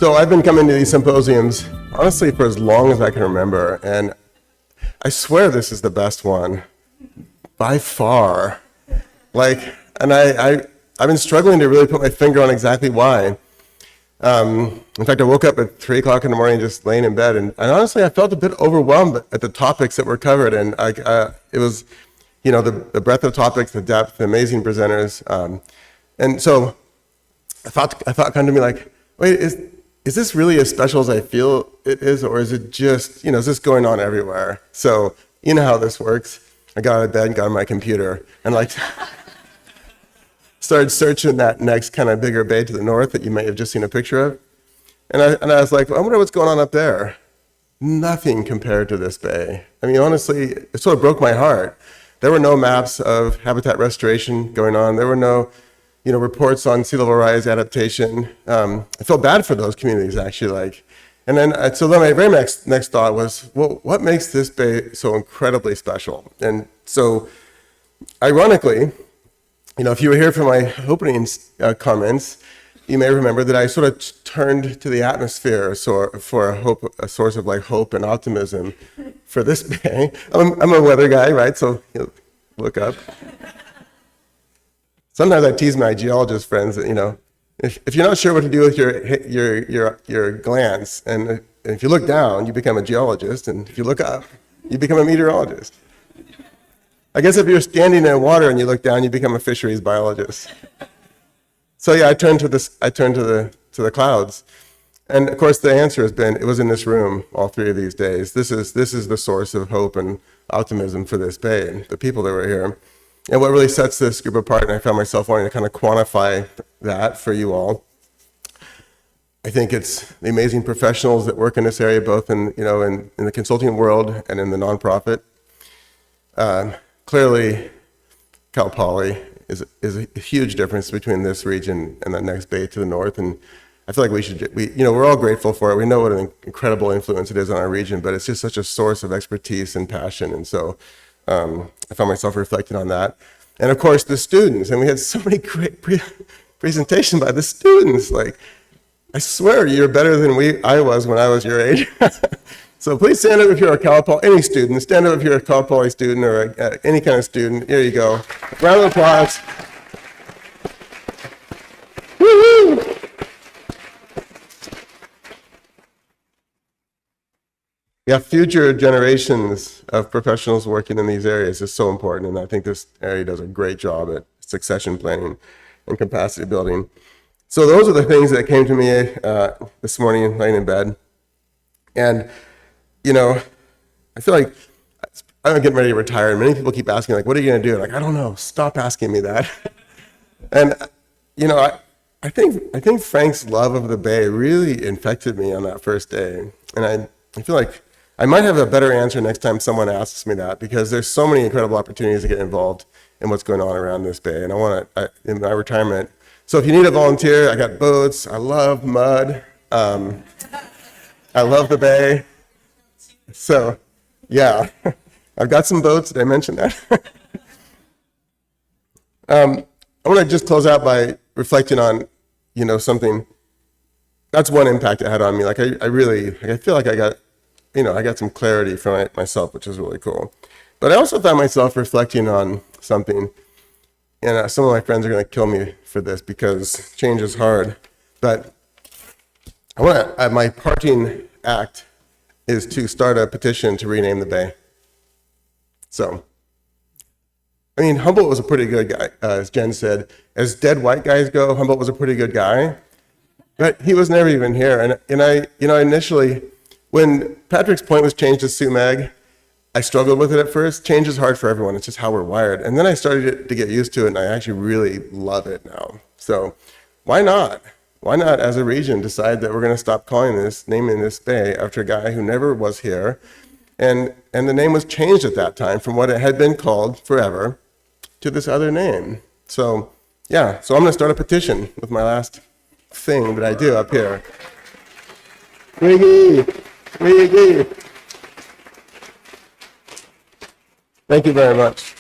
So I've been coming to these symposiums, honestly, for as long as I can remember, and I swear this is the best one, by far. And I've been struggling to really put my finger on exactly why. In fact, I woke up at 3 o'clock in the morning just laying in bed, and honestly, I felt a bit overwhelmed at the topics that were covered, and it was, the breadth of topics, the depth, the amazing presenters, and so I thought come to me like, wait, is this really as special as I feel it is, or is it just, is this going on everywhere? So, you know how this works. I got out of bed and got on my computer and started searching that next kind of bigger bay to the north that you may have just seen a picture of. And I was like, I wonder what's going on up there. Nothing compared to this bay. I mean, honestly, it sort of broke my heart. There were no maps of habitat restoration going on. There were no reports on sea level rise adaptation. I felt bad for those communities, actually. And then, so then my very next thought was, well, what makes this bay so incredibly special? And so, ironically, if you were here for my opening comments, you may remember that I sort of turned to the atmosphere for a source of hope and optimism for this bay. I'm a weather guy, right? So look up. Sometimes I tease my geologist friends that, if you're not sure what to do with your glance, and if you look down, you become a geologist, and if you look up, you become a meteorologist. I guess if you're standing in water and you look down, you become a fisheries biologist. So yeah, I turned to the clouds, and of course the answer has been it was in this room all 3 of these days. This is the source of hope and optimism for this bay and the people that were here. And what really sets this group apart, and I found myself wanting to kind of quantify that for you all, I think it's the amazing professionals that work in this area, both in the consulting world and in the nonprofit. Clearly, Cal Poly is a huge difference between this region and the next bay to the north, and I feel like we're all grateful for it. We know what an incredible influence it is on our region, but it's just such a source of expertise and passion, and so I found myself reflecting on that. And of course, the students, and we had so many great presentations by the students. I swear you're better than I was when I was your age. So please stand up if you're a Cal Poly, any student. Stand up if you're a Cal Poly student or any kind of student. Here you go. Round of applause. Woo-hoo! Yeah, future generations of professionals working in these areas is so important, and I think this area does a great job at succession planning and capacity building. So those are the things that came to me this morning laying in bed. And, I feel like I'm getting ready to retire, and many people keep asking, what are you going to do? I don't know. Stop asking me that. And, I think Frank's love of the bay really infected me on that first day. And I feel like I might have a better answer next time someone asks me that, because there's so many incredible opportunities to get involved in what's going on around this bay. And I want to, in my retirement, so if you need a volunteer, I got boats. I love mud. I love the bay. So, yeah, I've got some boats. Did I mention that? I want to just close out by reflecting on, something. That's one impact it had on me. I feel like I got some clarity from it myself, which is really cool. But I also found myself reflecting on something, and some of my friends are going to kill me for this because change is hard. But my parting act is to start a petition to rename the bay. So, Humboldt was a pretty good guy, as Jen said. As dead white guys go, Humboldt was a pretty good guy, but he was never even here. And I initially, when Patrick's Point was changed to Sumag, I struggled with it at first. Change is hard for everyone. It's just how we're wired. And then I started to get used to it, and I actually really love it now. So why not? Why not, as a region, decide that we're going to stop naming this bay after a guy who never was here, and the name was changed at that time from what it had been called forever to this other name. So yeah, so I'm going to start a petition with my last thing that I do up here. Wiggy. Thank you very much.